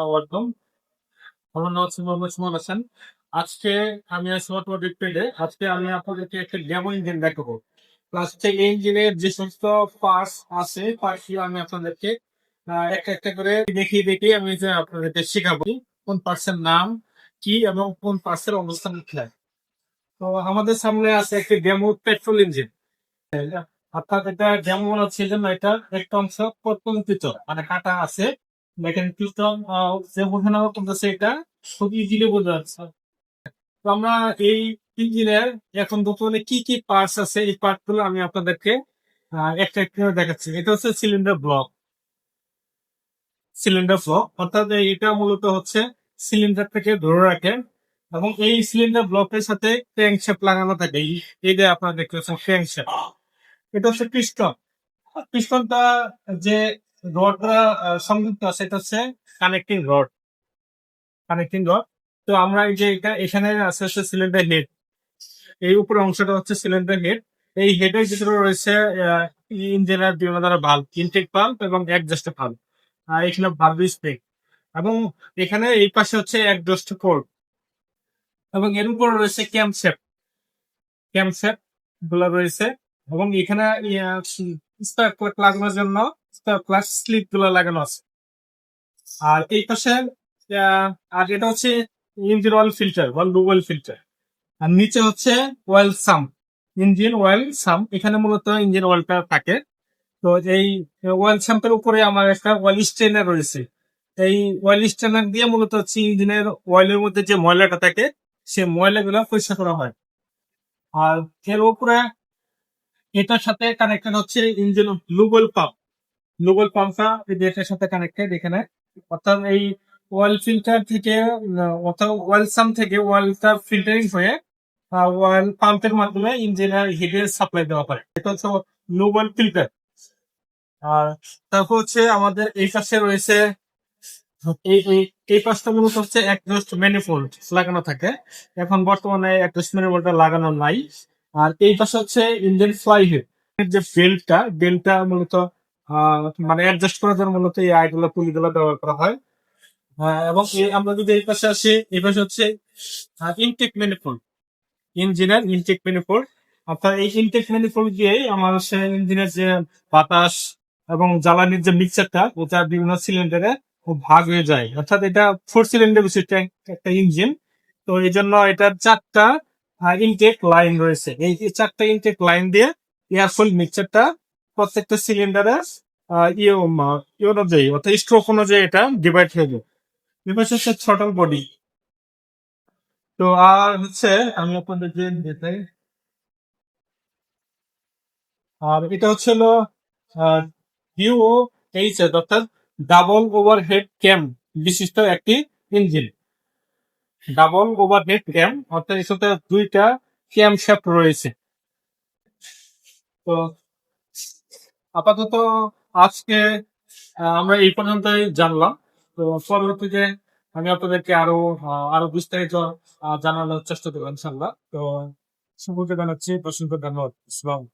Welcome. আমার নাম হচ্ছে মোহাম্মদ সুমন হাসান। আজকে আমি আছি অটোমোটিভ ট্রেডে। আজকে আমি আপনাদেরকে একটা ডেমো ইঞ্জিন দেখাবো। প্লাস হচ্ছে এই ইঞ্জিনের যে সমস্ত পার্টস আছে, পার্টস আমি আপনাদেরকে একটা একটা করে দেখিয়ে আমি যে আপনাদেরকে শেখাবো কোন পার্টস এর নাম কি এবং কোন পার্টস এর অবস্থান কোথায়। তো আমাদের সামনে আছে একটি ডেমো পেট্রোল ইঞ্জিন। অর্থাৎ এটা ডেমো হচ্ছে জন্য এটা একটা অংশ প্রত্যঙ্কিত মানে কাটা আছে। দেখেন পিস্টন যে বোঝানো করতেছে এটা খুব ইজিলি বোঝা যাচ্ছে। তো আমরা এই ইঞ্জিনের এখন বর্তমানে কি কি পার্টস আছে এই পার্ট গুলো আমি আপনাদেরকে একটা একটা করে দেখাচ্ছি। এটা হচ্ছে সিলিন্ডার ব্লক অর্থাৎ এটা মূলত হচ্ছে সিলিন্ডারটাকে ধরে রাখে এবং এই সিলিন্ডার ব্লকের সাথে ক্র্যাঙ্কশ্যাফট লাগানো থাকে। এই যে আপনারা দেখতে পাচ্ছেন ক্র্যাঙ্কশ্যাফট, এটা হচ্ছে পিস্টনটা যে রডটা সংযুক্ত আছে এটা হচ্ছে কানেক্টিং রড। তো আমরা এই যে এখানে আছে হচ্ছে সিলিন্ডার হেড। এই উপরে অংশটা হচ্ছে সিলিন্ডার হেড। এই হেডের ভিতরে রয়েছে ইঞ্জিনের বিভিন্ন ধরনের ভালভ, ইনটেক ভালভ এবং এক্সজস্ট ভালভ। এখানে ভালভ স্প্রে এবং এখানে এই পাশে হচ্ছে এক্সজস্ট পোর্ট এবং এর উপরে রয়েছে ক্যাম্পশেপ গুলো রয়েছে এবং এখানে স্পার্ক প্লাগ লাগানোর জন্য স্পার্ক প্লাগ স্লিপ গুলো লাগানো আছে। আর এই পাশে আর এটা হচ্ছে ইঞ্জিন অয়েল ফিল্টার বা লো অয়েল ফিল্টার। আর নিচে হচ্ছে oil sump, engine oil sump. এখানে মূলত ইঞ্জিন অয়েলটা থাকে। তো এই অয়েল সাম্পের উপরে আমার একটা অয়েল স্ট্রেনার রয়েছে। এই অয়েল স্ট্রেনার দিয়ে মূলত হচ্ছে ইঞ্জিনের অয়েলের মধ্যে যে ময়লাটা থাকে সে ময়লাগুলো পরিষ্কার করা হয়। আর এর উপরে এটার সাথে কানেক্টেড হচ্ছে ইঞ্জিন লুবল পাম্পটা এটার সাথে কানেক্টেড এখানে। অর্থাৎ এই অয়েল ফিল্টার থেকে অর্থাৎ অয়েল সাম থেকে অয়েলটা ফিল্টারিং হয়ে অয়েল পাম্পের মাধ্যমে ইঞ্জিনের হিটের সাপ্লাই দেওয়া হয়। এটা হচ্ছে লুবল ফিল্টার। আর তারপর হচ্ছে আমাদের এই পাশে রয়েছে এই এই এই পাশটা মূলত হচ্ছে একজস্ট ম্যানিফোল্ড লাগানো থাকে। এখন বর্তমানে একজস্ট ম্যানিফোল্ডটা লাগানো নাই। আর এই পাশে হচ্ছে ইঞ্জিন ফ্লাইহুইল যে বেল্টটা মূলত মানে অ্যাডজাস্ট করার জন্য মূলত এই আইগুলো পুলিগুলো ব্যবহার করা হয়। এবং আমরা যদি এই পাশে আসি, এই পাশে হচ্ছে ইনটেক ম্যানিফোল্ড, ইঞ্জিনের ইনটেক ম্যানিফোল্ড। অর্থাৎ এই ইনটেক ম্যানিফোল্ড দিয়ে আমার হচ্ছে ইঞ্জিনের যে বাতাস এবং জ্বালানির যে মিক্সারটা ওটা বিভিন্ন সিলিন্ডারে ভাগ হয়ে যায়। অর্থাৎ এটা 4 সিলিন্ডার বিশিষ্ট একটা ইঞ্জিন। তো এই জন্য এটার 4টা ইনটেক লাইন রয়েছে। এই 4টা ইনটেক লাইন দিয়ে এয়ারফুল মিক্সচারটা প্রত্যেকটা সিলিন্ডারে ইয়ে অনুযায়ী অর্থাৎ স্ট্রোক অনুযায়ী এটা ডিভাইড হয়ে যায়। এবার হচ্ছে থ্রটল বডি। তো আর হচ্ছে আমি আপনাদের যে দেখাই, আর এটা হচ্ছে হলো DOH অর্থাৎ ডাবল ওভারহেড ক্যাম বিশিষ্ট একটি ইঞ্জিন। ডাবল ওভারহেড ক্যাম অর্থাৎ এর সাথে 2টা ক্যাম শ্যাফট রয়েছে। তো আপাতত আজকে আমরা এই পর্যন্তই জানলাম। তো পরবর্তীতে আমি আপনাদেরকে আরো বিস্তারিত জানানোর চেষ্টা করবো ইনশাল্লাহ। তো সকলকে জানাচ্ছি অসংখ্য ধন্যবাদ। আসসালাম।